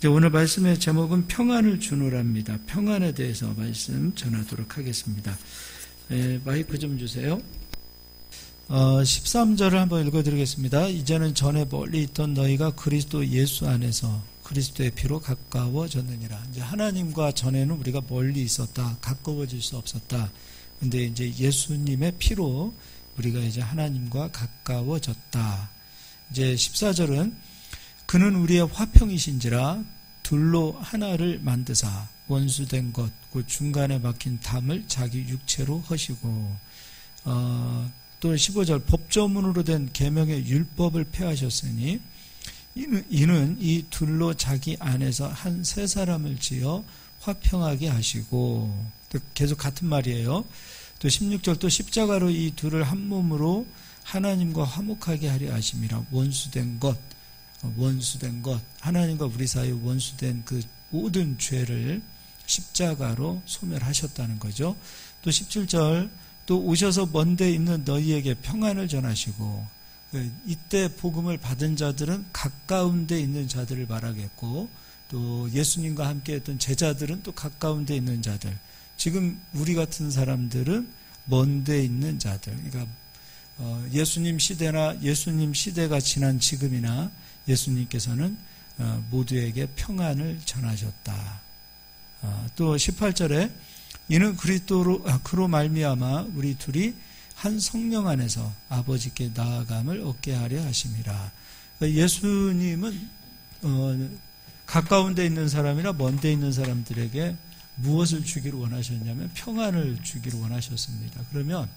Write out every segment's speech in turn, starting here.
오늘 말씀의 제목은 평안을 주노랍니다. 평안에 대해서 말씀 전하도록 하겠습니다. 마이크 좀 주세요. 13절을 한번 읽어드리겠습니다. 이제는 전에 멀리 있던 너희가 그리스도 예수 안에서 그리스도의 피로 가까워졌느니라. 이제 하나님과 전에는 우리가 멀리 있었다, 가까워질 수 없었다. 근데 이제 예수님의 피로 우리가 이제 하나님과 가까워졌다. 이제 14절은 그는 우리의 화평이신지라 둘로 하나를 만드사 원수된 것, 그 중간에 막힌 담을 자기 육체로 허시고, 또 15절 법조문으로 된 계명의 율법을 폐하셨으니 이는 이 둘로 자기 안에서 한 세 사람을 지어 화평하게 하시고, 또 계속 같은 말이에요. 또 16절 또 십자가로 이 둘을 한 몸으로 하나님과 화목하게 하려 하심이라. 원수된 것, 하나님과 우리 사이에 원수된 그 모든 죄를 십자가로 소멸하셨다는 거죠. 또 17절 또 오셔서 먼데 있는 너희에게 평안을 전하시고, 이때 복음을 받은 자들은 가까운 데 있는 자들을 말하겠고, 또 예수님과 함께 했던 제자들은 또 가까운 데 있는 자들, 지금 우리 같은 사람들은 먼 데 있는 자들, 그러니까 예수님 시대나 예수님 시대가 지난 지금이나 예수님께서는 모두에게 평안을 전하셨다. 또 18절에 이는 그로 말미암아 우리 둘이 한 성령 안에서 아버지께 나아감을 얻게 하려 하심이라. 예수님은 가까운 데 있는 사람이나 먼 데 있는 사람들에게 무엇을 주기를 원하셨냐면 평안을 주기를 원하셨습니다. 그러면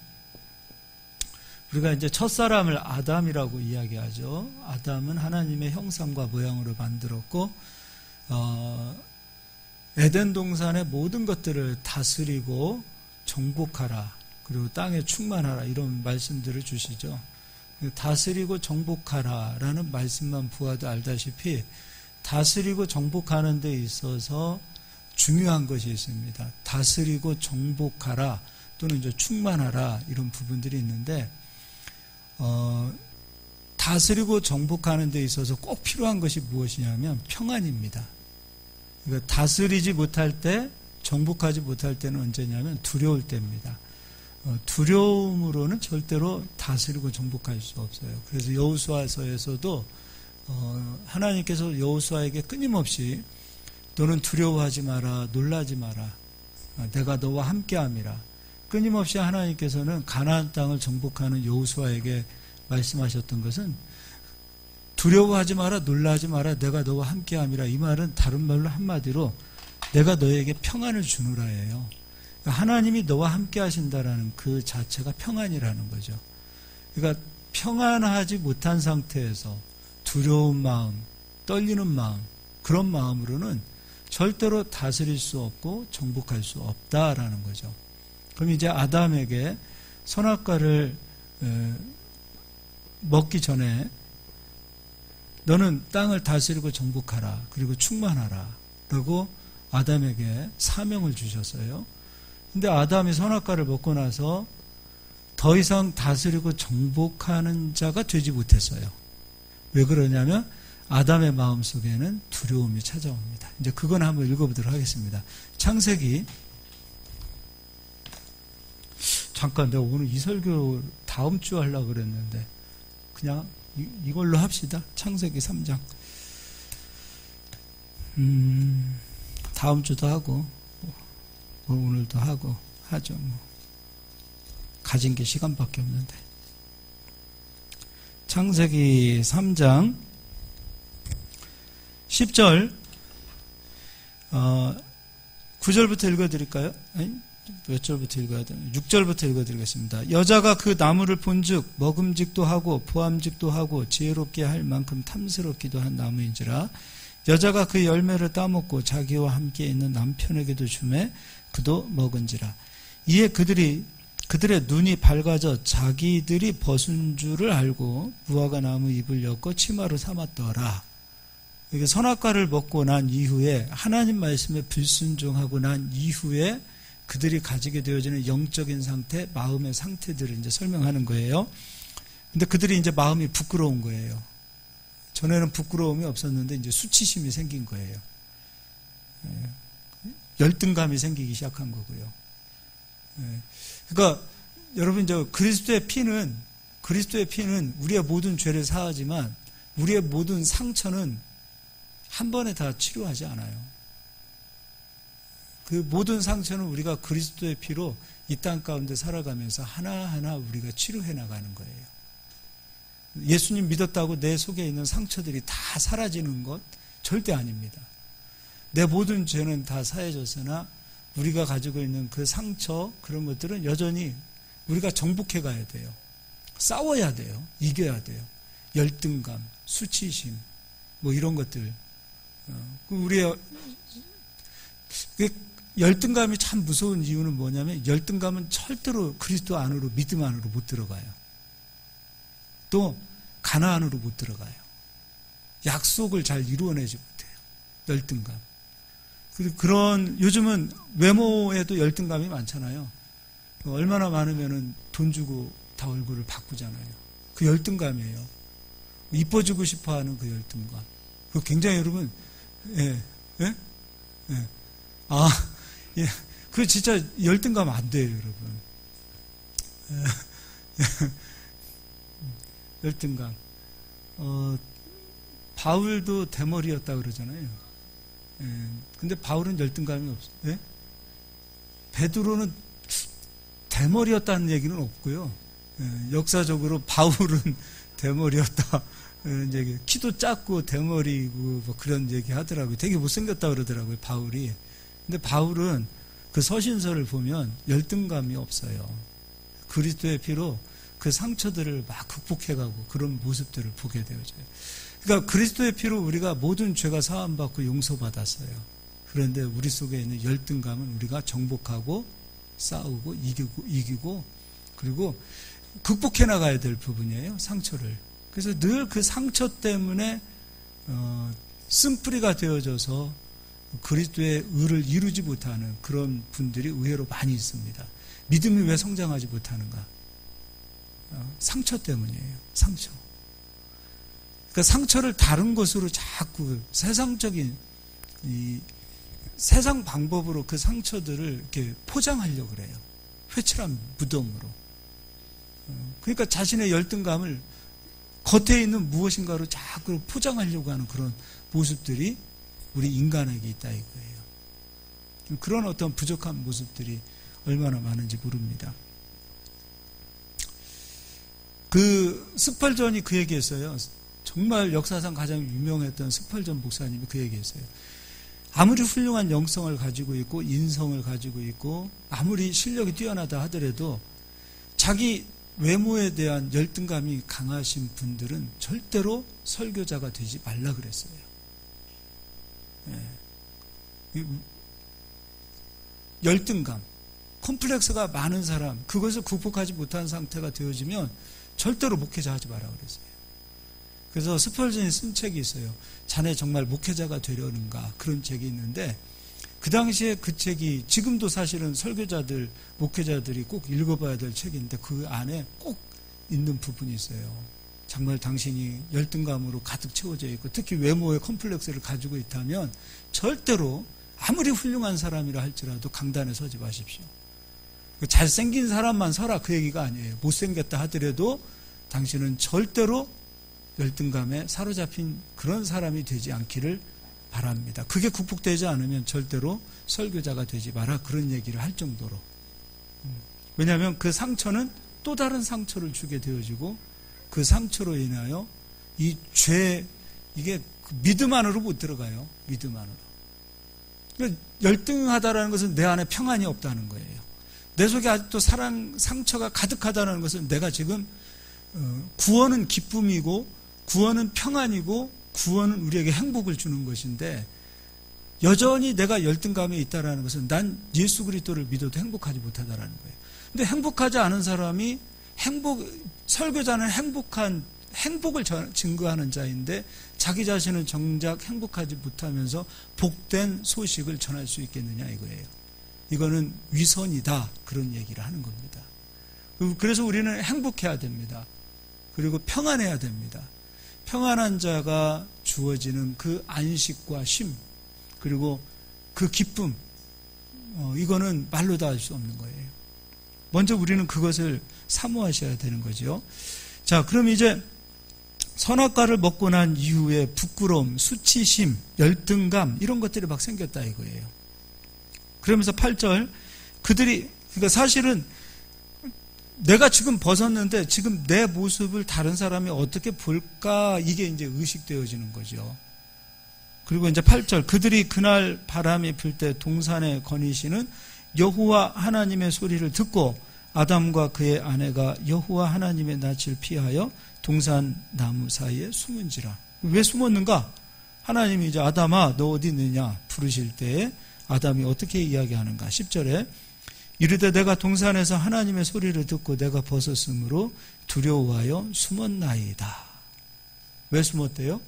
우리가 이제 첫사람을 아담이라고 이야기하죠. 아담은 하나님의 형상과 모양으로 만들었고, 에덴 동산의 모든 것들을 다스리고 정복하라, 그리고 땅에 충만하라, 이런 말씀들을 주시죠. 다스리고 정복하라라는 말씀만 보아도 알다시피 다스리고 정복하는 데 있어서 중요한 것이 있습니다. 다스리고 정복하라 또는 이제 충만하라, 이런 부분들이 있는데, 다스리고 정복하는 데 있어서 꼭 필요한 것이 무엇이냐면 평안입니다. 그러니까 다스리지 못할 때, 정복하지 못할 때는 언제냐면 두려울 때입니다. 두려움으로는 절대로 다스리고 정복할 수 없어요. 그래서 여호수아서에서도 하나님께서 여호수아에게 끊임없이 너는 두려워하지 마라, 놀라지 마라, 내가 너와 함께함이라. 끊임없이 하나님께서는 가나안 땅을 정복하는 여호수아에게 말씀하셨던 것은 두려워하지 마라, 놀라지 마라, 내가 너와 함께함이라. 이 말은 다른 말로 한마디로 내가 너에게 평안을 주노라예요. 하나님이 너와 함께 하신다라는 그 자체가 평안이라는 거죠. 그러니까 평안하지 못한 상태에서 두려운 마음, 떨리는 마음, 그런 마음으로는 절대로 다스릴 수 없고 정복할 수 없다라는 거죠. 그럼 이제 아담에게 선악과를 먹기 전에 너는 땅을 다스리고 정복하라, 그리고 충만하라 라고 아담에게 사명을 주셨어요. 근데 아담이 선악과를 먹고 나서 더 이상 다스리고 정복하는 자가 되지 못했어요. 왜 그러냐면 아담의 마음속에는 두려움이 찾아옵니다. 이제 그건 한번 읽어보도록 하겠습니다. 창세기, 잠깐 내가 오늘 이 설교 다음 주 하려고 그랬는데 그냥 이걸로 합시다. 창세기 3장. 다음 주도 하고 오늘도 하고 하죠. 가진 게 시간밖에 없는데. 창세기 3장 10절 9절부터 읽어드릴까요? 아니, 몇 절부터 읽어야 되나? 6절부터 읽어드리겠습니다. 여자가 그 나무를 본즉 먹음직도 하고 보암직도 하고 지혜롭게 할 만큼 탐스럽기도 한 나무인지라. 여자가 그 열매를 따먹고 자기와 함께 있는 남편에게도 주매 그도 먹은지라. 이에 그들의 눈이 밝아져 자기들이 벗은 줄을 알고 무화과 나무 잎을 엮어 치마로 삼았더라. 이게 선악과를 먹고 난 이후에, 하나님 말씀에 불순종하고 난 이후에 그들이 가지게 되어지는 영적인 상태, 마음의 상태들을 이제 설명하는 거예요. 근데 그들이 이제 마음이 부끄러운 거예요. 전에는 부끄러움이 없었는데 이제 수치심이 생긴 거예요. 열등감이 생기기 시작한 거고요. 그러니까 여러분, 그리스도의 피는 우리의 모든 죄를 사하지만 우리의 모든 상처는 한 번에 다 치료하지 않아요. 그 모든 상처는 우리가 그리스도의 피로 이 땅 가운데 살아가면서 하나하나 우리가 치료해 나가는 거예요. 예수님 믿었다고 내 속에 있는 상처들이 다 사라지는 것 절대 아닙니다. 내 모든 죄는 다 사해졌으나 우리가 가지고 있는 그 상처, 그런 것들은 여전히 우리가 정복해 가야 돼요. 싸워야 돼요. 이겨야 돼요. 열등감, 수치심, 뭐 이런 것들. 우리의 열등감이 참 무서운 이유는 뭐냐면, 열등감은 절대로 그리스도 안으로, 믿음 안으로 못 들어가요. 또 가나안으로 못 들어가요. 약속을 잘 이루어내지 못해요. 열등감. 그리고 요즘은 외모에도 열등감이 많잖아요. 얼마나 많으면은 돈 주고 다 얼굴을 바꾸잖아요. 그 열등감이에요. 이뻐지고 싶어 하는 그 열등감. 그 굉장히 여러분, 그 진짜 열등감 안 돼요, 여러분. 열등감. 바울도 대머리였다 그러잖아요. 근데 바울은 열등감이 없어요. 베드로는 대머리였다는 얘기는 없고요. 역사적으로 바울은 대머리였다. 이런 얘기. 키도 작고 대머리고 뭐 그런 얘기 하더라고요. 되게 못생겼다 그러더라고요, 바울이. 근데 바울은 그 서신서를 보면 열등감이 없어요. 그리스도의 피로 그 상처들을 막 극복해가고 그런 모습들을 보게 되어져요. 그러니까 그리스도의 피로 우리가 모든 죄가 사함받고 용서받았어요. 그런데 우리 속에 있는 열등감은 우리가 정복하고 싸우고 이기고 그리고 극복해 나가야 될 부분이에요. 상처를. 그래서 늘 그 상처 때문에 쓴뿌리가 되어져서 그리스도의 의를 이루지 못하는 그런 분들이 의외로 많이 있습니다. 믿음이 왜 성장하지 못하는가? 상처 때문이에요. 상처. 그러니까 상처를 다른 것으로 자꾸 세상적인 세상 방법으로 그 상처들을 이렇게 포장하려고 그래요. 회칠한 무덤으로. 그러니까 자신의 열등감을 겉에 있는 무엇인가로 자꾸 포장하려고 하는 그런 모습들이 우리 인간에게 있다 이거예요. 그런 어떤 부족한 모습들이 얼마나 많은지 모릅니다. 그 스펄전이 그 얘기했어요. 정말 역사상 가장 유명했던 스펄전 목사님이 그 얘기했어요. 아무리 훌륭한 영성을 가지고 있고 인성을 가지고 있고 아무리 실력이 뛰어나다 하더라도 자기 외모에 대한 열등감이 강하신 분들은 절대로 설교자가 되지 말라 그랬어요. 열등감, 콤플렉스가 많은 사람, 그것을 극복하지 못한 상태가 되어지면 절대로 목회자 하지 마라 그랬어요. 그래서 스펄전이 쓴 책이 있어요. 자네 정말 목회자가 되려는가? 그런 책이 있는데 그 당시에 그 책이 지금도 사실은 설교자들, 목회자들이 꼭 읽어봐야 될 책인데 그 안에 꼭 있는 부분이 있어요. 정말 당신이 열등감으로 가득 채워져 있고 특히 외모의 컴플렉스를 가지고 있다면 절대로 아무리 훌륭한 사람이라 할지라도 강단에 서지 마십시오. 잘생긴 사람만 서라 그 얘기가 아니에요. 못생겼다 하더라도 당신은 절대로 열등감에 사로잡힌 그런 사람이 되지 않기를 바랍니다. 그게 극복되지 않으면 절대로 설교자가 되지 마라 그런 얘기를 할 정도로. 왜냐하면 그 상처는 또 다른 상처를 주게 되어지고 그 상처로 인하여 이 죄, 이게 믿음 안으로 못 들어가요. 믿음 안으로. 그러니까 열등하다라는 것은 내 안에 평안이 없다는 거예요. 내 속에 아직도 상처가 가득하다는 것은 내가 지금 구원은 기쁨이고 구원은 평안이고 구원은 우리에게 행복을 주는 것인데 여전히 내가 열등감에 있다는 것은 난 예수 그리스도를 믿어도 행복하지 못하다라는 거예요. 근데 행복하지 않은 사람이 설교자는 행복을 증거하는 자인데 자기 자신은 정작 행복하지 못하면서 복된 소식을 전할 수 있겠느냐 이거예요. 이거는 위선이다 그런 얘기를 하는 겁니다. 그래서 우리는 행복해야 됩니다. 그리고 평안해야 됩니다. 평안한 자가 주어지는 그 안식과 쉼 그리고 그 기쁨, 이거는 말로 다 할 수 없는 거예요. 먼저 우리는 그것을 사모하셔야 되는 거죠. 자, 그럼 이제 선악과를 먹고 난 이후에 부끄러움, 수치심, 열등감 이런 것들이 막 생겼다 이거예요. 그러면서 8절 그러니까 사실은 내가 지금 벗었는데 지금 내 모습을 다른 사람이 어떻게 볼까 이게 이제 의식되어지는 거죠. 그리고 이제 8절 그들이 그날 바람이 불 때 동산에 거니시는 여호와 하나님의 소리를 듣고 아담과 그의 아내가 여호와 하나님의 낯을 피하여 동산 나무 사이에 숨은지라. 왜 숨었는가? 하나님이 이제 아담아 너 어디 있느냐 부르실 때에 아담이 어떻게 이야기하는가? 10절에 이르되 내가 동산에서 하나님의 소리를 듣고 내가 벗었으므로 두려워하여 숨었나이다. 왜 숨었대요?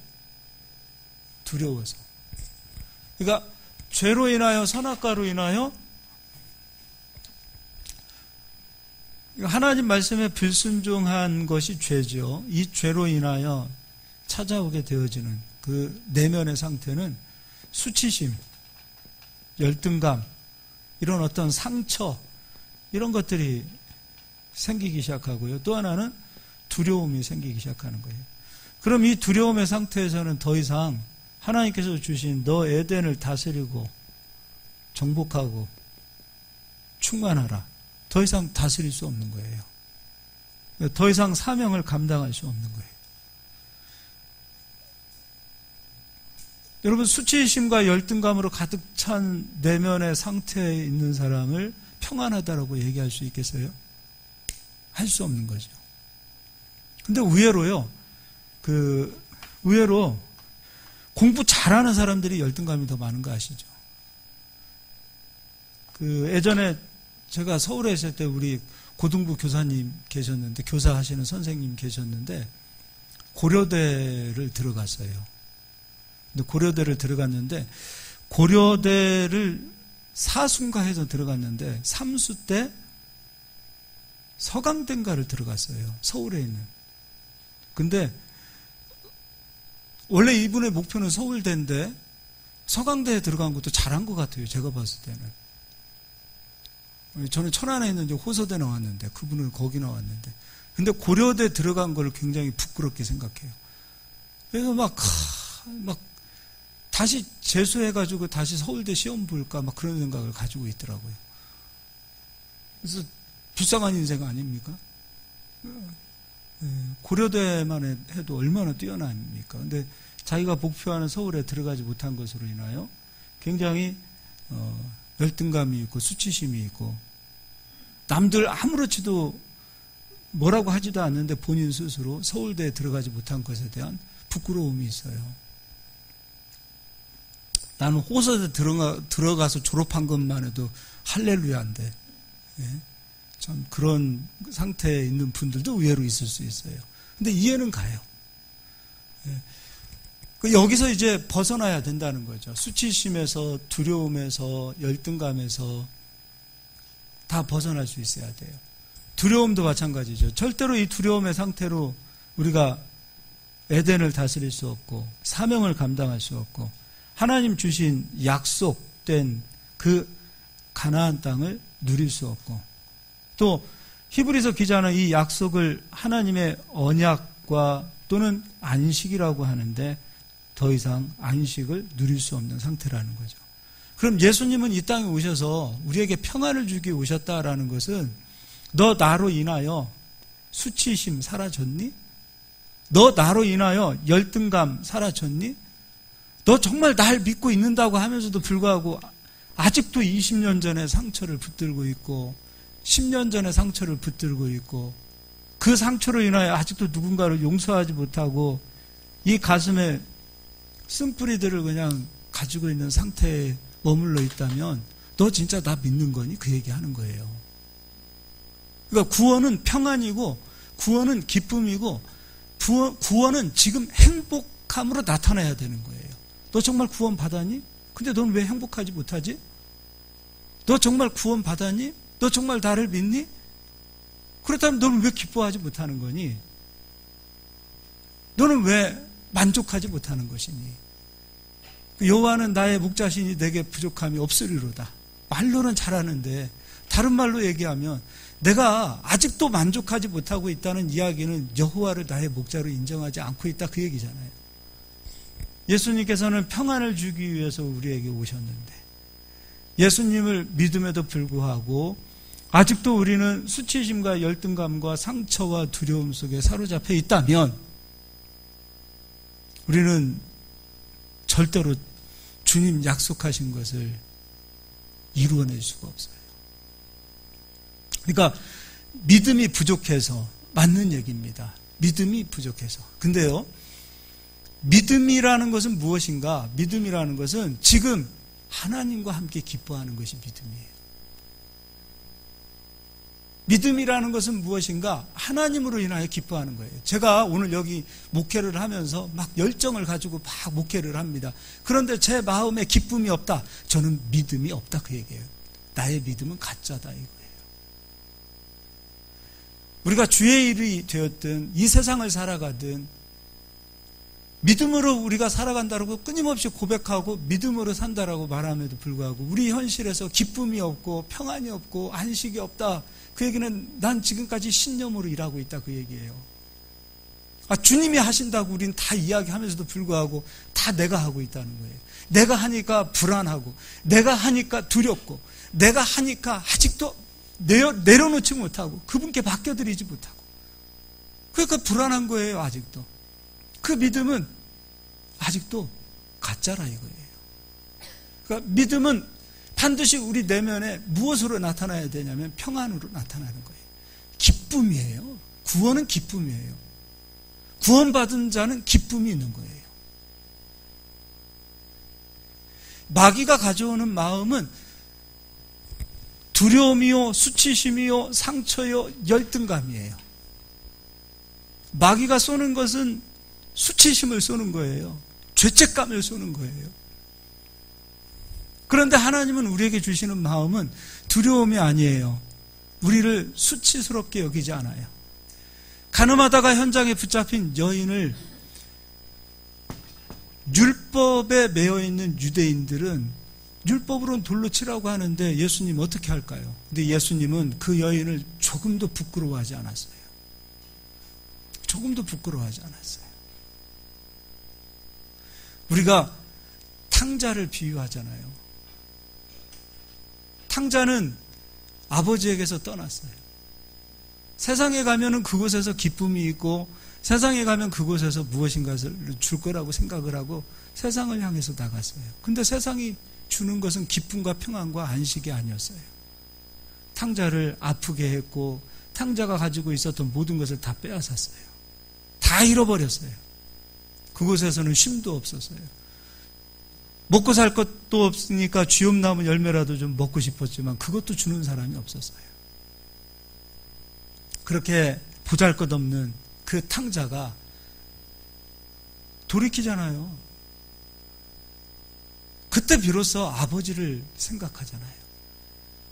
두려워서. 그러니까 죄로 인하여 선악과로 인하여 하나님 말씀에 불순종한 것이 죄죠. 이 죄로 인하여 찾아오게 되어지는 그 내면의 상태는 수치심, 열등감, 이런 어떤 상처, 이런 것들이 생기기 시작하고요. 또 하나는 두려움이 생기기 시작하는 거예요. 그럼 이 두려움의 상태에서는 더 이상 하나님께서 주신 너 에덴을 다스리고 정복하고 충만하라. 더 이상 다스릴 수 없는 거예요. 더 이상 사명을 감당할 수 없는 거예요. 여러분 수치심과 열등감으로 가득 찬 내면의 상태에 있는 사람을 평안하다라고 얘기할 수 있겠어요? 할 수 없는 거죠. 근데 의외로 공부 잘하는 사람들이 열등감이 더 많은 거 아시죠? 예전에 제가 서울에 있을 때 우리 고등부 교사님 계셨는데, 교사하시는 선생님 계셨는데, 고려대를 들어갔어요. 근데 고려대를 들어갔는데, 고려대를 사순가 해서 들어갔는데, 삼수 때 서강대인가를 들어갔어요. 서울에 있는. 근데, 원래 이분의 목표는 서울대인데, 서강대에 들어간 것도 잘한 것 같아요. 제가 봤을 때는. 저는 천안에 있는 호서대 나왔는데 그분은 거기 나왔는데 근데 고려대 들어간 걸 굉장히 부끄럽게 생각해요. 그래서 막 다시 재수해가지고 다시 서울대 시험 볼까 막 그런 생각을 가지고 있더라고요. 그래서 불쌍한 인생 아닙니까? 고려대만 해도 얼마나 뛰어납니까? 근데 자기가 목표하는 서울에 들어가지 못한 것으로 인하여 굉장히 열등감이 있고 수치심이 있고 남들 아무렇지도 뭐라고 하지도 않는데 본인 스스로 서울대에 들어가지 못한 것에 대한 부끄러움이 있어요. 나는 호서대 들어가서 졸업한 것만 해도 할렐루야인데 참 그런 상태에 있는 분들도 의외로 있을 수 있어요. 근데 이해는 가요. 여기서 이제 벗어나야 된다는 거죠. 수치심에서, 두려움에서, 열등감에서 다 벗어날 수 있어야 돼요. 두려움도 마찬가지죠. 절대로 이 두려움의 상태로 우리가 에덴을 다스릴 수 없고 사명을 감당할 수 없고 하나님 주신 약속된 그 가나안 땅을 누릴 수 없고 또 히브리서 기자는 이 약속을 하나님의 언약과 또는 안식이라고 하는데 더 이상 안식을 누릴 수 없는 상태라는 거죠. 그럼 예수님은 이 땅에 오셔서 우리에게 평안을 주기 오셨다라는 것은 너 나로 인하여 수치심 사라졌니? 너 나로 인하여 열등감 사라졌니? 너 정말 날 믿고 있는다고 하면서도 불구하고 아직도 20년 전에 상처를 붙들고 있고 10년 전에 상처를 붙들고 있고 그 상처로 인하여 아직도 누군가를 용서하지 못하고 이 가슴에 쓴뿌리들을 그냥 가지고 있는 상태에 머물러 있다면 너 진짜 나 믿는 거니? 그 얘기하는 거예요. 그러니까 구원은 평안이고 구원은 기쁨이고 구원은 지금 행복함으로 나타나야 되는 거예요. 너 정말 구원 받았니? 근데 넌 왜 행복하지 못하지? 너 정말 구원 받았니? 너 정말 나를 믿니? 그렇다면 너는 왜 기뻐하지 못하는 거니? 너는 왜 만족하지 못하는 것이니? 여호와는 나의 목자시니 내게 부족함이 없으리로다. 말로는 잘하는데 다른 말로 얘기하면 내가 아직도 만족하지 못하고 있다는 이야기는 여호와를 나의 목자로 인정하지 않고 있다, 그 얘기잖아요. 예수님께서는 평안을 주기 위해서 우리에게 오셨는데 예수님을 믿음에도 불구하고 아직도 우리는 수치심과 열등감과 상처와 두려움 속에 사로잡혀 있다면 우리는 절대로 주님 약속하신 것을 이루어낼 수가 없어요. 그러니까 믿음이 부족해서, 맞는 얘기입니다. 믿음이 부족해서. 근데요, 믿음이라는 것은 무엇인가? 믿음이라는 것은 지금 하나님과 함께 기뻐하는 것이 믿음이에요. 믿음이라는 것은 무엇인가? 하나님으로 인하여 기뻐하는 거예요. 제가 오늘 여기 목회를 하면서 막 열정을 가지고 막 목회를 합니다. 그런데 제 마음에 기쁨이 없다. 저는 믿음이 없다, 그 얘기예요. 나의 믿음은 가짜다, 이거예요. 우리가 주의 일이 되었든 이 세상을 살아가든 믿음으로 우리가 살아간다고 끊임없이 고백하고 믿음으로 산다라고 말함에도 불구하고 우리 현실에서 기쁨이 없고 평안이 없고 안식이 없다, 그 얘기는 난 지금까지 신념으로 일하고 있다, 그 얘기예요. 주님이 하신다고 우리는 다 이야기하면서도 불구하고 다 내가 하고 있다는 거예요. 내가 하니까 불안하고, 내가 하니까 두렵고, 내가 하니까 아직도 내려놓지 못하고 그분께 맡겨드리지 못하고, 그러니까 불안한 거예요. 아직도 그 믿음은 아직도 가짜라, 이거예요. 그러니까 믿음은 반드시 우리 내면에 무엇으로 나타나야 되냐면 평안으로 나타나는 거예요. 기쁨이에요. 구원은 기쁨이에요. 구원받은 자는 기쁨이 있는 거예요. 마귀가 가져오는 마음은 두려움이요, 수치심이요, 상처요, 열등감이에요. 마귀가 쏘는 것은 수치심을 쏘는 거예요. 죄책감을 쏘는 거예요. 그런데 하나님은 우리에게 주시는 마음은 두려움이 아니에요. 우리를 수치스럽게 여기지 않아요. 가늠하다가 현장에 붙잡힌 여인을 율법에 매여있는 유대인들은 율법으로는 돌로 치라고 하는데 예수님 어떻게 할까요? 근데 예수님은 그 여인을 조금도 부끄러워하지 않았어요. 조금도 부끄러워하지 않았어요. 우리가 탕자를 비유하잖아요. 탕자는 아버지에게서 떠났어요. 세상에 가면은 그곳에서 기쁨이 있고 세상에 가면 그곳에서 무엇인가를 줄 거라고 생각을 하고 세상을 향해서 나갔어요. 근데 세상이 주는 것은 기쁨과 평안과 안식이 아니었어요. 탕자를 아프게 했고 탕자가 가지고 있었던 모든 것을 다 빼앗았어요. 다 잃어버렸어요. 그곳에서는 쉼도 없었어요. 먹고 살 것도 없으니까 쥐엄나무 열매라도 좀 먹고 싶었지만 그것도 주는 사람이 없었어요. 그렇게 보잘것없는 그 탕자가 돌이키잖아요. 그때 비로소 아버지를 생각하잖아요.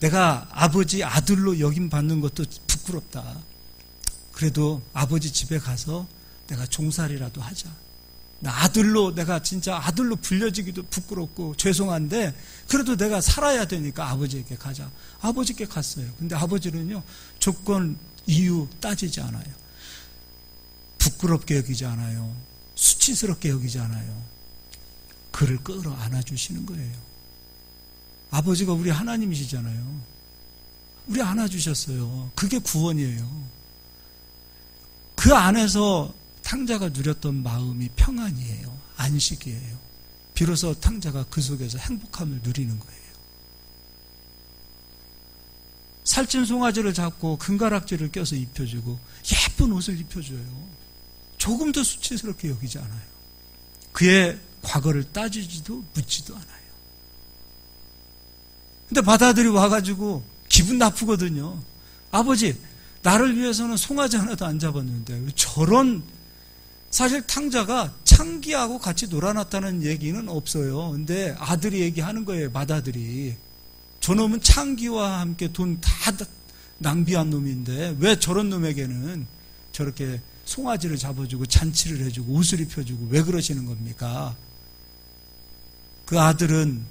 내가 아버지 아들로 여김받는 것도 부끄럽다. 그래도 아버지 집에 가서 내가 종살이라도 하자. 나 아들로, 내가 진짜 아들로 불려지기도 부끄럽고 죄송한데 그래도 내가 살아야 되니까 아버지에게 가자. 아버지께 갔어요. 근데 아버지는요, 조건, 이유 따지지 않아요. 부끄럽게 여기지 않아요. 수치스럽게 여기지 않아요. 그를 끌어 안아주시는 거예요. 아버지가 우리 하나님이시잖아요. 우리 안아주셨어요. 그게 구원이에요. 그 안에서 탕자가 누렸던 마음이 평안이에요. 안식이에요. 비로소 탕자가 그 속에서 행복함을 누리는 거예요. 살찐 송아지를 잡고 금가락지를 껴서 입혀주고 예쁜 옷을 입혀줘요. 조금 더 수치스럽게 여기지 않아요. 그의 과거를 따지지도 묻지도 않아요. 근데 맏아들이 와가지고 기분 나쁘거든요. 아버지, 나를 위해서는 송아지 하나도 안 잡았는데 저런, 사실 탕자가 창기하고 같이 놀아놨다는 얘기는 없어요. 근데 아들이 얘기하는 거예요. 맏아들이. 저놈은 창기와 함께 돈 다 낭비한 놈인데 왜 저런 놈에게는 저렇게 송아지를 잡아주고 잔치를 해주고 옷을 입혀주고 왜 그러시는 겁니까? 그 아들은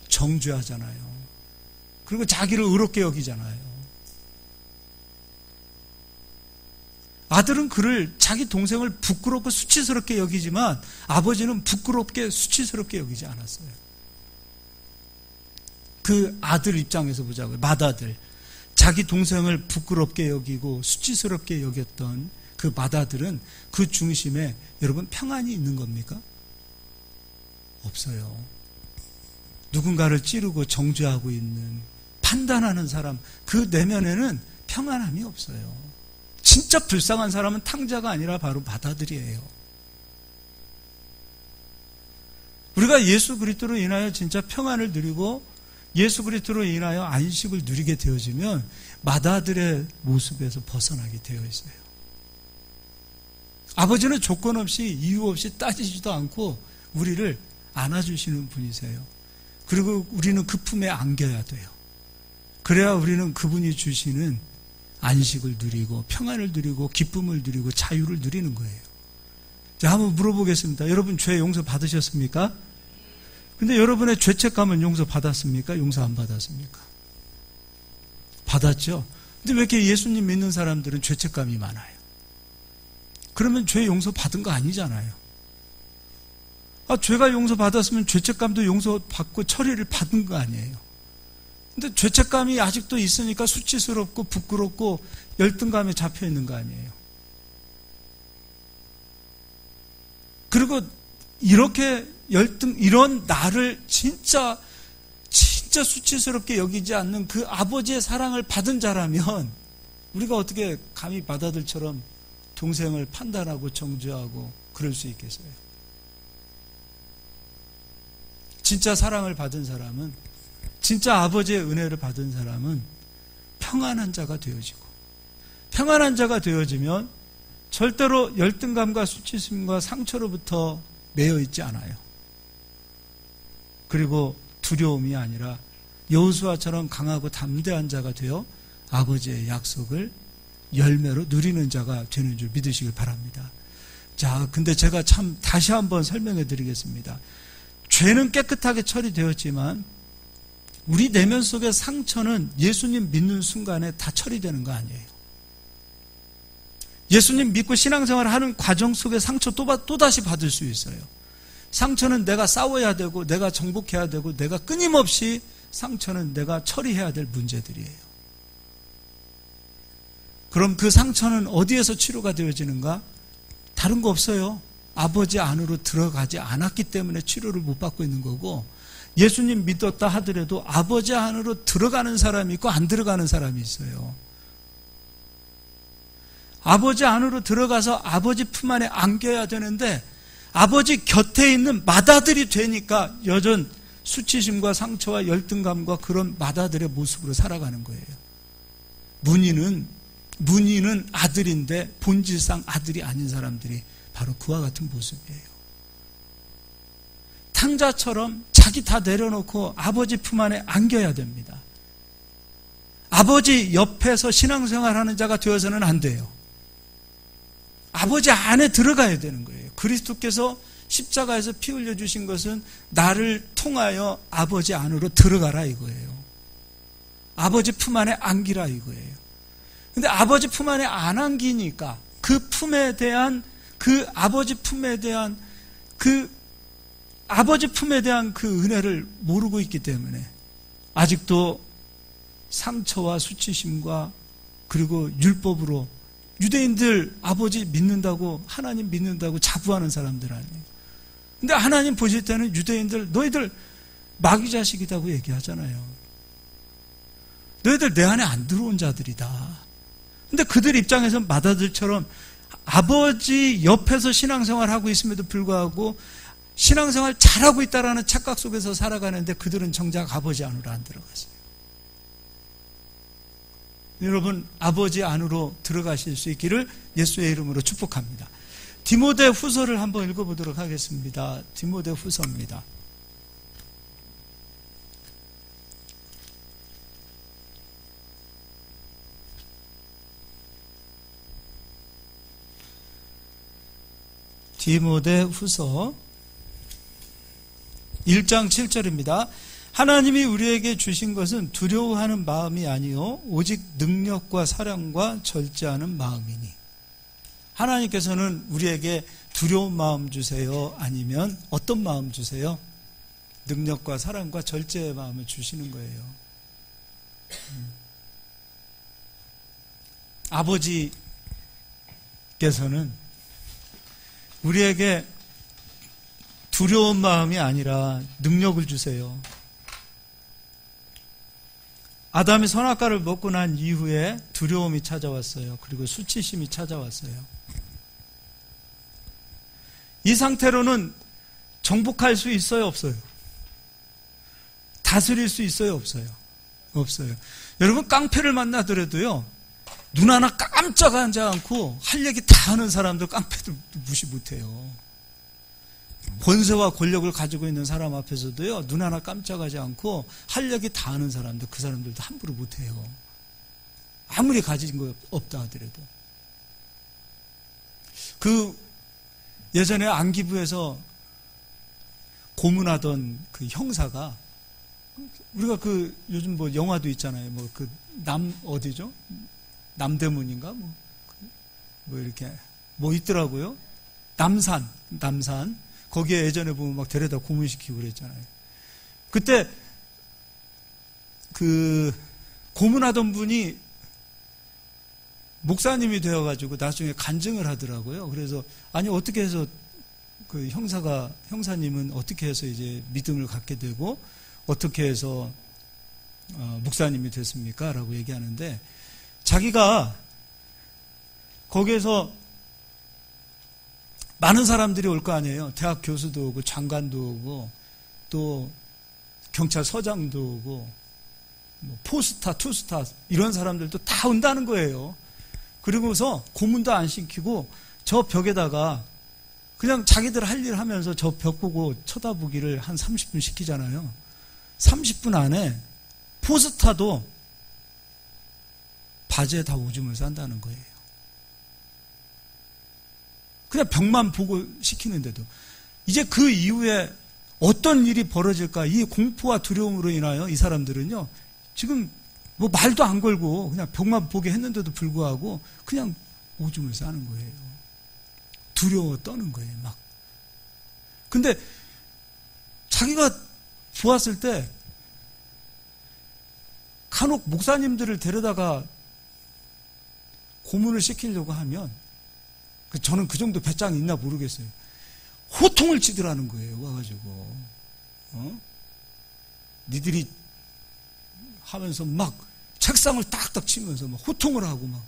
정죄하잖아요. 그리고 자기를 의롭게 여기잖아요. 아들은 그를 자기 동생을 부끄럽고 수치스럽게 여기지만 아버지는 부끄럽게 수치스럽게 여기지 않았어요. 그 아들 입장에서 보자고요. 맏아들. 자기 동생을 부끄럽게 여기고 수치스럽게 여겼던 그 맏아들은 그 중심에 여러분 평안이 있는 겁니까? 없어요. 누군가를 찌르고 정죄하고 있는 판단하는 사람, 그 내면에는 평안함이 없어요. 진짜 불쌍한 사람은 탕자가 아니라 바로 맏아들이에요. 우리가 예수 그리스도로 인하여 진짜 평안을 누리고 예수 그리스도로 인하여 안식을 누리게 되어지면 맏아들의 모습에서 벗어나게 되어 있어요. 아버지는 조건 없이 이유 없이 따지지도 않고 우리를 안아주시는 분이세요. 그리고 우리는 그 품에 안겨야 돼요. 그래야 우리는 그분이 주시는 안식을 누리고 평안을 누리고 기쁨을 누리고 자유를 누리는 거예요. 자, 한번 물어보겠습니다. 여러분 죄 용서 받으셨습니까? 근데 여러분의 죄책감은 용서 받았습니까? 용서 안 받았습니까? 받았죠? 근데 왜 이렇게 예수님 믿는 사람들은 죄책감이 많아요? 그러면 죄 용서 받은 거 아니잖아요. 죄가 용서 받았으면 죄책감도 용서 받고 처리를 받은 거 아니에요. 근데 죄책감이 아직도 있으니까 수치스럽고 부끄럽고 열등감에 잡혀 있는 거 아니에요. 그리고 이렇게 이런 나를 진짜 수치스럽게 여기지 않는 그 아버지의 사랑을 받은 자라면 우리가 어떻게 감히 맏아들처럼 동생을 판단하고 정죄하고 그럴 수 있겠어요? 진짜 사랑을 받은 사람은, 진짜 아버지의 은혜를 받은 사람은 평안한 자가 되어지고, 평안한 자가 되어지면 절대로 열등감과 수치심과 상처로부터 매여 있지 않아요. 그리고 두려움이 아니라 여호수아처럼 강하고 담대한 자가 되어 아버지의 약속을 열매로 누리는 자가 되는 줄 믿으시길 바랍니다. 자, 근데 제가 참 다시 한번 설명해 드리겠습니다. 죄는 깨끗하게 처리되었지만 우리 내면 속의 상처는 예수님 믿는 순간에 다 처리되는 거 아니에요. 예수님 믿고 신앙생활을 하는 과정 속에 상처 또다시 받을 수 있어요. 상처는 내가 싸워야 되고 내가 정복해야 되고 내가 끊임없이 상처는 내가 처리해야 될 문제들이에요. 그럼 그 상처는 어디에서 치료가 되어지는가? 다른 거 없어요. 아버지 안으로 들어가지 않았기 때문에 치료를 못 받고 있는 거고, 예수님 믿었다 하더라도 아버지 안으로 들어가는 사람이 있고 안 들어가는 사람이 있어요. 아버지 안으로 들어가서 아버지 품 안에 안겨야 되는데 아버지 곁에 있는 맏아들이 되니까 여전 수치심과 상처와 열등감과 그런 맏아들의 모습으로 살아가는 거예요. 문의는 아들인데 본질상 아들이 아닌 사람들이 바로 그와 같은 모습이에요. 탕자처럼 자기 다 내려놓고 아버지 품 안에 안겨야 됩니다. 아버지 옆에서 신앙생활하는 자가 되어서는 안 돼요. 아버지 안에 들어가야 되는 거예요. 그리스도께서 십자가에서 피 흘려주신 것은 나를 통하여 아버지 안으로 들어가라 이거예요. 아버지 품 안에 안기라 이거예요. 근데 아버지 품 안에 안 안기니까 그 품에 대한 그 아버지 품에 대한 그 은혜를 모르고 있기 때문에 아직도 상처와 수치심과 그리고 율법으로 유대인들 아버지 믿는다고 하나님 믿는다고 자부하는 사람들 아니에요. 근데 하나님 보실 때는 유대인들 너희들 마귀 자식이라고 얘기하잖아요. 너희들 내 안에 안 들어온 자들이다. 근데 그들 입장에서 맏아들처럼 아버지 옆에서 신앙생활 하고 있음에도 불구하고 신앙생활 잘하고 있다라는 착각 속에서 살아가는데 그들은 정작 아버지 안으로 안 들어갔어요. 여러분 아버지 안으로 들어가실 수 있기를 예수의 이름으로 축복합니다. 디모데 후서를 한번 읽어보도록 하겠습니다. 디모데 후서입니다. 디모데 후서 1장 7절입니다. 하나님이 우리에게 주신 것은 두려워하는 마음이 아니요 오직 능력과 사랑과 절제하는 마음이니. 하나님께서는 우리에게 두려운 마음 주세요? 아니면 어떤 마음 주세요? 능력과 사랑과 절제의 마음을 주시는 거예요. 아버지께서는 우리에게 두려운 마음이 아니라 능력을 주세요. 아담이 선악과를 먹고 난 이후에 두려움이 찾아왔어요. 그리고 수치심이 찾아왔어요. 이 상태로는 정복할 수 있어요, 없어요? 다스릴 수 있어요, 없어요? 없어요. 여러분, 깡패를 만나더라도요, 눈 하나 깜짝하지 않고 할 얘기 다 하는 사람들 깡패들 무시 못해요. 권세와 권력을 가지고 있는 사람 앞에서도요, 눈 하나 깜짝하지 않고 할 얘기 다 하는 사람들, 그 사람들도 함부로 못해요. 아무리 가진 거 없다 하더라도. 예전에 안기부에서 고문하던 그 형사가, 우리가 요즘 뭐 영화도 있잖아요. 어디죠? 남대문인가? 이렇게, 있더라고요. 남산. 거기에 예전에 보면 막 데려다 고문시키고 그랬잖아요. 그때, 고문하던 분이 목사님이 되어가지고 나중에 간증을 하더라고요. 그래서, 아니, 어떻게 해서 형사님은 어떻게 해서 이제 믿음을 갖게 되고, 어떻게 해서, 목사님이 됐습니까? 라고 얘기하는데, 자기가 거기에서 많은 사람들이 올 거 아니에요. 대학 교수도 오고, 장관도 오고, 또 경찰서장도 오고, 포스타, 투스타, 이런 사람들도 다 온다는 거예요. 그리고서 고문도 안 시키고, 저 벽에다가 그냥 자기들 할 일 하면서 저 벽 보고 쳐다보기를 한 30분 시키잖아요. 30분 안에 포스타도 바지에 다 오줌을 싼다는 거예요. 그냥 벽만 보고 시키는데도. 이제 그 이후에 어떤 일이 벌어질까, 이 공포와 두려움으로 인하여 이 사람들은요, 지금 말도 안 걸고 그냥 벽만 보게 했는데도 불구하고 그냥 오줌을 싸는 거예요. 두려워 떠는 거예요, 막. 근데 자기가 보았을 때 간혹 목사님들을 데려다가 고문을 시키려고 하면, 저는 그 정도 배짱이 있나 모르겠어요. 호통을 치더라는 거예요, 와가지고. 니들이 하면서 막 책상을 딱딱 치면서 막 호통을 하고 막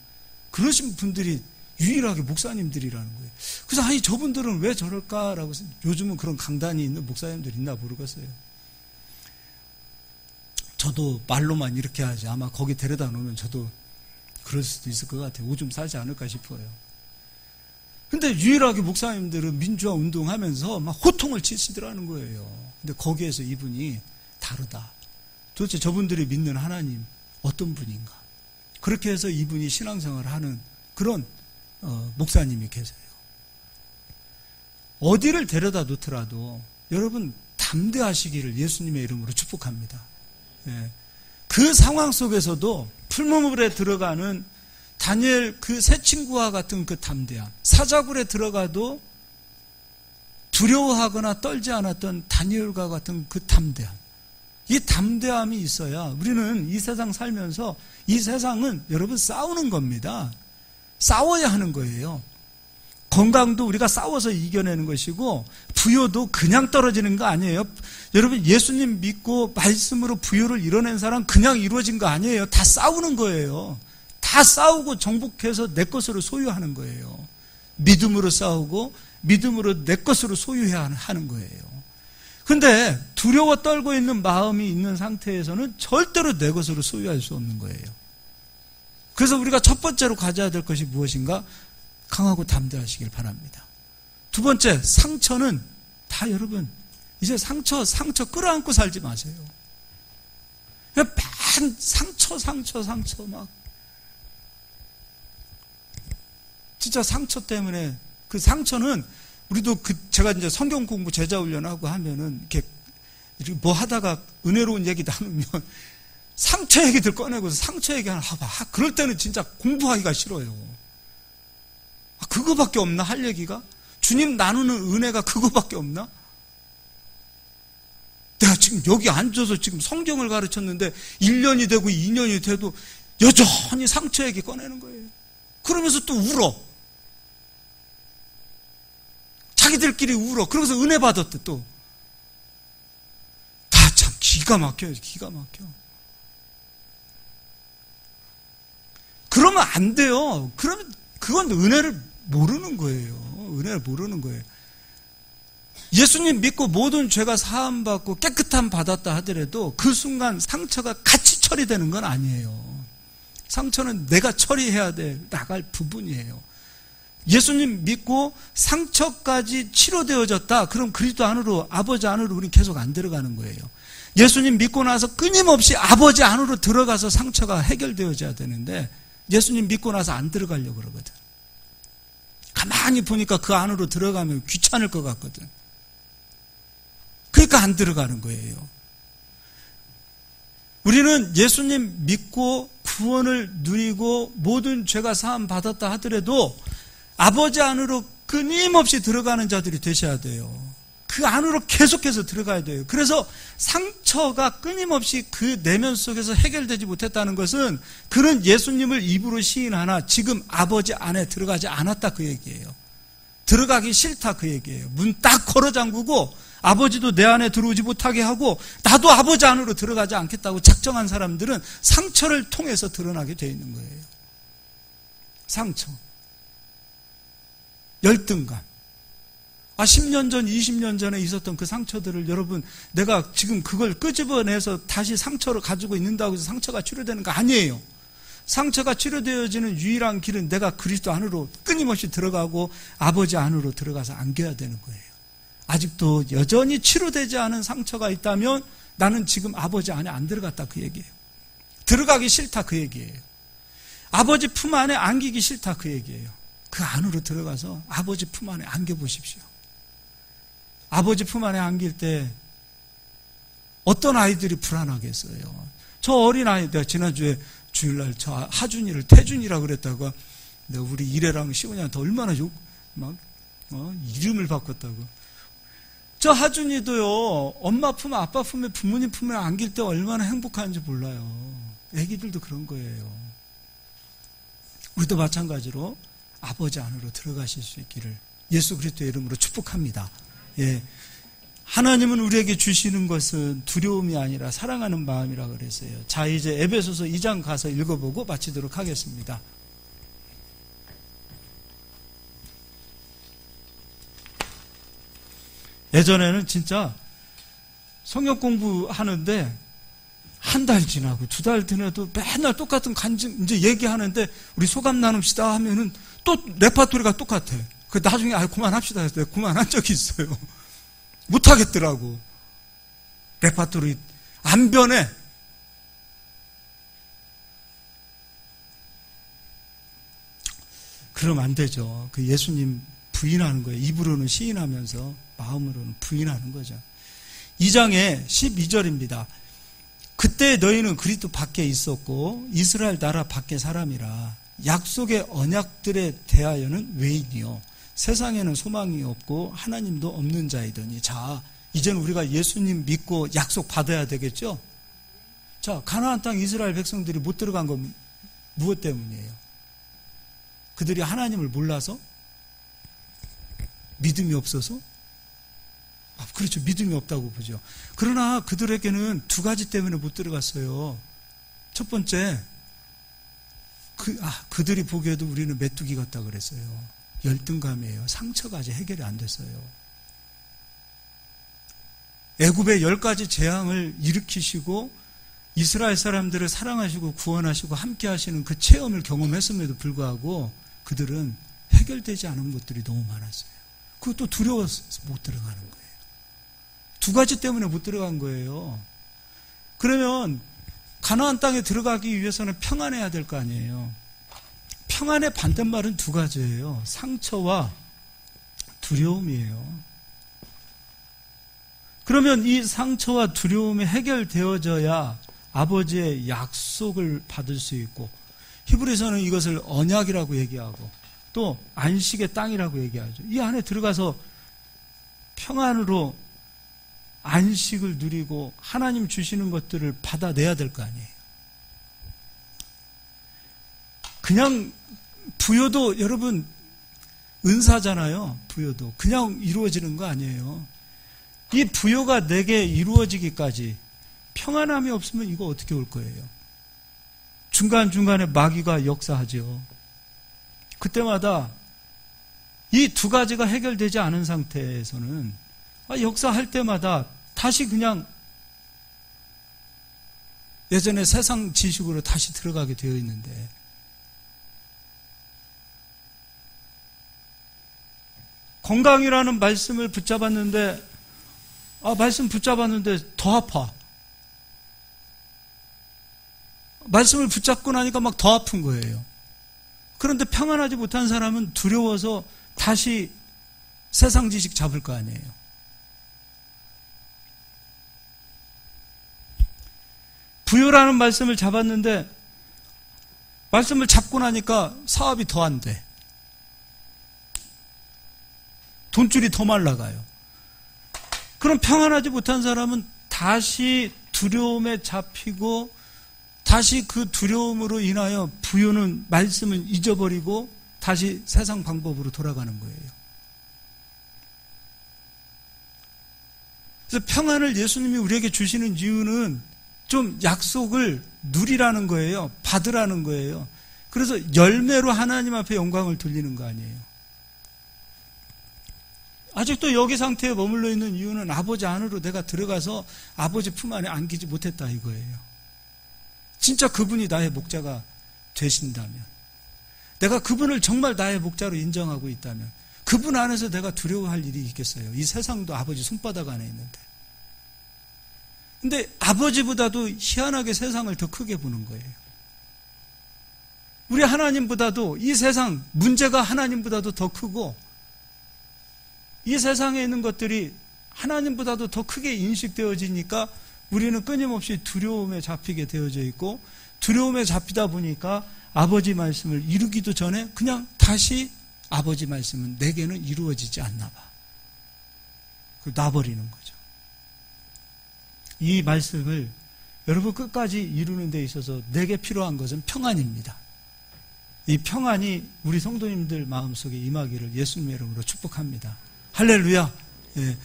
그러신 분들이 유일하게 목사님들이라는 거예요. 그래서 아니, 저분들은 왜 저럴까라고, 요즘은 그런 강단이 있는 목사님들 있나 모르겠어요. 저도 말로만 이렇게 하지, 아마 거기 데려다 놓으면 저도 그럴 수도 있을 것 같아요. 오줌 싸지 않을까 싶어요. 근데 유일하게 목사님들은 민주화 운동하면서 막 호통을 치시더라는 거예요. 근데 거기에서 이분이 다르다. 도대체 저분들이 믿는 하나님 어떤 분인가? 그렇게 해서 이분이 신앙생활을 하는 그런 목사님이 계세요. 어디를 데려다 놓더라도 여러분 담대하시기를 예수님의 이름으로 축복합니다. 예. 그 상황 속에서도 풀무불에 들어가는 다니엘 그 새 친구와 같은 그 담대함, 사자굴에 들어가도 두려워하거나 떨지 않았던 다니엘과 같은 그 담대함, 이 담대함이 있어야 우리는 이 세상 살면서, 이 세상은 여러분 싸우는 겁니다. 싸워야 하는 거예요. 건강도 우리가 싸워서 이겨내는 것이고, 부요도 그냥 떨어지는 거 아니에요. 여러분, 예수님 믿고 말씀으로 부요를 이뤄낸 사람 그냥 이루어진 거 아니에요. 다 싸우는 거예요. 다 싸우고 정복해서 내 것으로 소유하는 거예요. 믿음으로 싸우고 믿음으로 내 것으로 소유해야 하는 거예요. 근데 두려워 떨고 있는 마음이 있는 상태에서는 절대로 내 것으로 소유할 수 없는 거예요. 그래서 우리가 첫 번째로 가져야 될 것이 무엇인가? 강하고 담대하시길 바랍니다. 두 번째, 상처는 다 여러분, 이제 상처 끌어안고 살지 마세요. 맨 상처 막. 진짜 상처 때문에, 그 상처는 우리도 제가 이제 성경 공부 제자 훈련하고 하면은 이렇게 이렇게 뭐 하다가 은혜로운 얘기 나누면 상처 얘기들 꺼내고서 상처 얘기 하나 하봐. 그럴 때는 진짜 공부하기가 싫어요. 그거밖에 없나? 할 얘기가? 주님 나누는 은혜가 그거밖에 없나? 내가 지금 여기 앉아서 지금 성경을 가르쳤는데 1년이 되고 2년이 돼도 여전히 상처 얘기 꺼내는 거예요. 그러면서 또 울어. 자기들끼리 울어. 그러면서 은혜 받았대 또. 다 참 기가 막혀요. 기가 막혀. 그러면 안 돼요. 그러면 그건 은혜를 모르는 거예요. 은혜를 모르는 거예요. 예수님 믿고 모든 죄가 사함받고 깨끗함 받았다 하더라도 그 순간 상처가 같이 처리되는 건 아니에요. 상처는 내가 처리해야 돼 나갈 부분이에요. 예수님 믿고 상처까지 치료되어졌다. 그럼 그리스도 안으로, 아버지 안으로 우리는 계속 안 들어가는 거예요. 예수님 믿고 나서 끊임없이 아버지 안으로 들어가서 상처가 해결되어져야 되는데 예수님 믿고 나서 안 들어가려고 그러거든. 가만히 보니까 그 안으로 들어가면 귀찮을 것 같거든. 그러니까 안 들어가는 거예요. 우리는 예수님 믿고 구원을 누리고 모든 죄가 사함 받았다 하더라도 아버지 안으로 끊임없이 들어가는 자들이 되셔야 돼요. 그 안으로 계속해서 들어가야 돼요. 그래서 상처가 끊임없이 그 내면 속에서 해결되지 못했다는 것은 그는 예수님을 입으로 시인하나 지금 아버지 안에 들어가지 않았다 그 얘기예요. 들어가기 싫다 그 얘기예요. 문 딱 걸어 잠그고 아버지도 내 안에 들어오지 못하게 하고 나도 아버지 안으로 들어가지 않겠다고 작정한 사람들은 상처를 통해서 드러나게 되어 있는 거예요. 상처. 열등감. 10년 전, 20년 전에 있었던 그 상처들을 여러분, 내가 지금 그걸 끄집어내서 다시 상처를 가지고 있는다고 해서 상처가 치료되는 거 아니에요. 상처가 치료되어지는 유일한 길은 내가 그리스도 안으로 끊임없이 들어가고 아버지 안으로 들어가서 안겨야 되는 거예요. 아직도 여전히 치료되지 않은 상처가 있다면 나는 지금 아버지 안에 안 들어갔다 그 얘기예요. 들어가기 싫다 그 얘기예요. 아버지 품 안에 안기기 싫다 그 얘기예요. 그 안으로 들어가서 아버지 품 안에 안겨보십시오. 아버지 품 안에 안길 때 어떤 아이들이 불안하겠어요. 저 어린아이, 내가 지난주에 주일날 저 하준이를 태준이라고 그랬다가 내가 우리 이래랑 시온이한테 얼마나 이름을 바꿨다고. 저 하준이도요, 엄마 품, 아빠 품에, 부모님 품에 안길 때 얼마나 행복한지 몰라요. 애기들도 그런 거예요. 우리도 마찬가지로 아버지 안으로 들어가실 수 있기를 예수 그리스도의 이름으로 축복합니다. 예. 하나님은 우리에게 주시는 것은 두려움이 아니라 사랑하는 마음이라 그랬어요. 자, 이제 에베소서 2장 가서 읽어보고 마치도록 하겠습니다. 예전에는 진짜 성경 공부하는데 한 달 지나고 2달 지나도 맨날 똑같은 간증 이제 얘기하는데 우리 소감 나눕시다 하면은 또 레파토리가 똑같아. 그 나중에 그만합시다 했어요. 그만한 적이 있어요. 못하겠더라고. 레파토리 안 변해. 그러면 안 되죠. 그 예수님 부인하는 거예요. 입으로는 시인하면서 마음으로는 부인하는 거죠. 2장의 12절입니다. 그때 너희는 그리스도 밖에 있었고 이스라엘 나라 밖의 사람이라 약속의 언약들에 대하여는 외인이요 세상에는 소망이 없고 하나님도 없는 자이더니. 자, 이제는 우리가 예수님 믿고 약속 받아야 되겠죠? 자, 가나안 땅 이스라엘 백성들이 못 들어간 건 무엇 때문이에요? 그들이 하나님을 몰라서? 믿음이 없어서? 그렇죠. 믿음이 없다고 보죠. 그러나 그들에게는 2가지 때문에 못 들어갔어요. 첫 번째, 그들이 보기에도 우리는 메뚜기 같다 그랬어요. 열등감이에요. 상처가 아직 해결이 안 됐어요. 애굽의 10가지 재앙을 일으키시고 이스라엘 사람들을 사랑하시고 구원하시고 함께 하시는 그 체험을 경험했음에도 불구하고 그들은 해결되지 않은 것들이 너무 많았어요. 그것도 두려워서 못 들어가는 거예요. 2가지 때문에 못 들어간 거예요. 그러면 가나안 땅에 들어가기 위해서는 평안해야 될 거 아니에요. 평안의 반대말은 2가지예요. 상처와 두려움이에요. 그러면 이 상처와 두려움이 해결되어져야 아버지의 약속을 받을 수 있고, 히브리서는 이것을 언약이라고 얘기하고 또 안식의 땅이라고 얘기하죠. 이 안에 들어가서 평안으로 안식을 누리고 하나님 주시는 것들을 받아내야 될 거 아니에요. 그냥 부여도 여러분 은사잖아요. 부여도 그냥 이루어지는 거 아니에요. 이 부여가 내게 이루어지기까지 평안함이 없으면 이거 어떻게 올 거예요? 중간중간에 마귀가 역사하죠. 그때마다 이 두 가지가 해결되지 않은 상태에서는 역사할 때마다 다시 그냥 예전에 세상 지식으로 다시 들어가게 되어 있는데, 건강이라는 말씀을 붙잡았는데 말씀 붙잡았는데 더 아파. 말씀을 붙잡고 나니까 막 더 아픈 거예요. 그런데 평안하지 못한 사람은 두려워서 다시 세상 지식 잡을 거 아니에요. 부여라는 말씀을 잡았는데 말씀을 잡고 나니까 사업이 더 안 돼. 돈줄이 더 말라가요. 그럼 평안하지 못한 사람은 다시 두려움에 잡히고 다시 그 두려움으로 인하여 부여는 말씀을 잊어버리고 다시 세상 방법으로 돌아가는 거예요. 그래서 평안을 예수님이 우리에게 주시는 이유는 좀 약속을 누리라는 거예요. 받으라는 거예요. 그래서 열매로 하나님 앞에 영광을 돌리는 거 아니에요. 아직도 여기 상태에 머물러 있는 이유는 아버지 안으로 내가 들어가서 아버지 품 안에 안기지 못했다 이거예요. 진짜 그분이 나의 목자가 되신다면, 내가 그분을 정말 나의 목자로 인정하고 있다면 그분 안에서 내가 두려워할 일이 있겠어요? 이 세상도 아버지 손바닥 안에 있는데. 근데 아버지보다도 희한하게 세상을 더 크게 보는 거예요. 우리 하나님보다도 이 세상 문제가 하나님보다도 더 크고, 이 세상에 있는 것들이 하나님보다도 더 크게 인식되어지니까 우리는 끊임없이 두려움에 잡히게 되어져 있고, 두려움에 잡히다 보니까 아버지 말씀을 이루기도 전에 그냥 다시 아버지 말씀은 내게는 이루어지지 않나 봐. 놔버리는 거죠. 이 말씀을 여러분 끝까지 이루는 데 있어서 내게 필요한 것은 평안입니다. 이 평안이 우리 성도님들 마음속에 임하기를 예수님의 이름으로 축복합니다. 할렐루야. 예.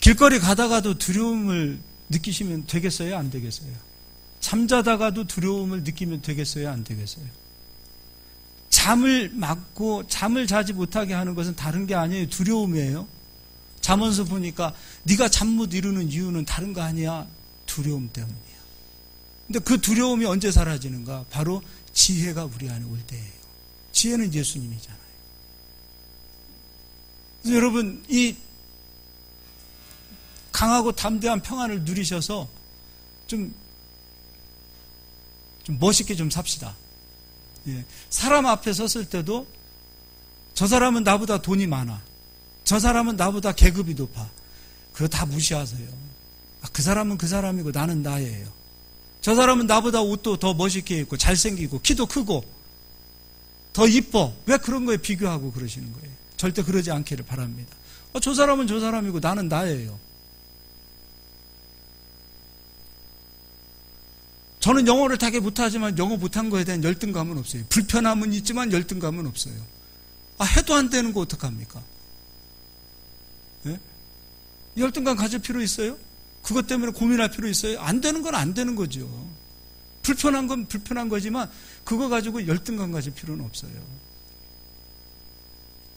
길거리 가다가도 두려움을 느끼시면 되겠어요? 안 되겠어요? 잠자다가도 두려움을 느끼면 되겠어요? 안 되겠어요? 잠을 막고 잠을 자지 못하게 하는 것은 다른 게 아니에요. 두려움이에요. 잠언서 보니까 네가 잠 못 이루는 이유는 다른 거 아니야. 두려움 때문이야. 근데 그 두려움이 언제 사라지는가? 바로 지혜가 우리 안에 올 때예요. 지혜는 예수님이잖아요. 그래서 여러분, 이 강하고 담대한 평안을 누리셔서 좀 멋있게 좀 삽시다. 예. 사람 앞에 섰을 때도 저 사람은 나보다 돈이 많아. 저 사람은 나보다 계급이 높아. 그거 다 무시하세요. 그 사람은 그 사람이고 나는 나예요. 저 사람은 나보다 옷도 더 멋있게 입고 잘생기고 키도 크고 더 이뻐. 왜 그런 거에 비교하고 그러시는 거예요? 절대 그러지 않기를 바랍니다. 저 사람은 저 사람이고 나는 나예요. 저는 영어를 되게 못하지만 영어 못한 거에 대한 열등감은 없어요. 불편함은 있지만 열등감은 없어요. 해도 안 되는 거 어떡합니까? 예? 열등감 가질 필요 있어요? 그것 때문에 고민할 필요 있어요? 안 되는 건 안 되는 거죠. 불편한 건 불편한 거지만 그거 가지고 열등감 가질 필요는 없어요.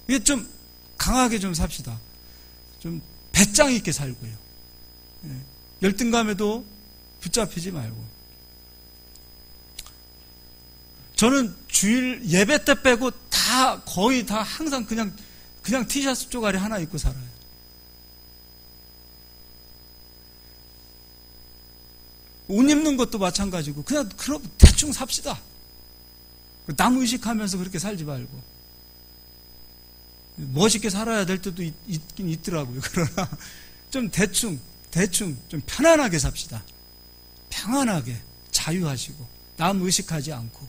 이게 좀 강하게 좀 삽시다. 좀 배짱 있게 살고요. 예. 열등감에도 붙잡히지 말고. 저는 주일 예배 때 빼고 다 거의 다 항상 그냥 티셔츠 쪼가리 하나 입고 살아요. 옷 입는 것도 마찬가지고 그냥 그럼 대충 삽시다. 남 의식하면서 그렇게 살지 말고. 멋있게 살아야 될 때도 있긴 있더라고요. 그러나 좀 대충 대충 좀 편안하게 삽시다. 평안하게 자유하시고 남 의식하지 않고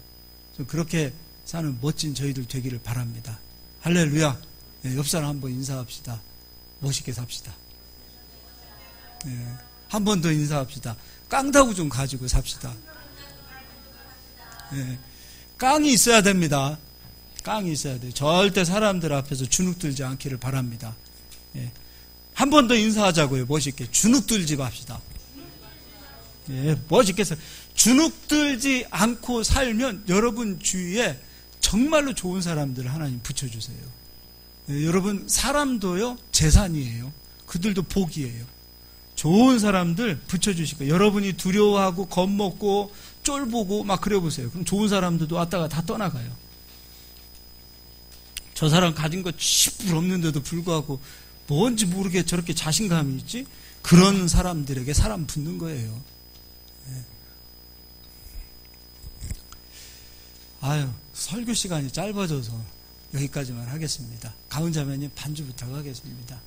좀 그렇게 사는 멋진 저희들 되기를 바랍니다. 할렐루야. 네, 옆 사람 한번 인사합시다. 멋있게 삽시다. 네, 한 번 더 인사합시다. 깡다구 좀 가지고 삽시다. 네, 깡이 있어야 됩니다. 깡이 있어야 돼요. 절대 사람들 앞에서 주눅 들지 않기를 바랍니다. 네, 한 번 더 인사하자고요. 멋있게. 주눅 들지 맙시다. 예, 멋있게 주눅 들지 않고 살면 여러분 주위에 정말로 좋은 사람들을 하나님 붙여주세요. 예, 여러분 사람도요 재산이에요. 그들도 복이에요. 좋은 사람들 붙여주실 거예요. 여러분이 두려워하고 겁먹고 쫄보고 막 그래보세요. 그럼 좋은 사람들도 왔다가 다 떠나가요. 저 사람 가진 거 10불 없는데도 불구하고 뭔지 모르게 저렇게 자신감이 있지? 그런 사람들에게 사람 붙는 거예요. 네. 아유, 설교 시간이 짧아져서 여기까지만 하겠습니다. 가운자매님 반주 부탁하겠습니다.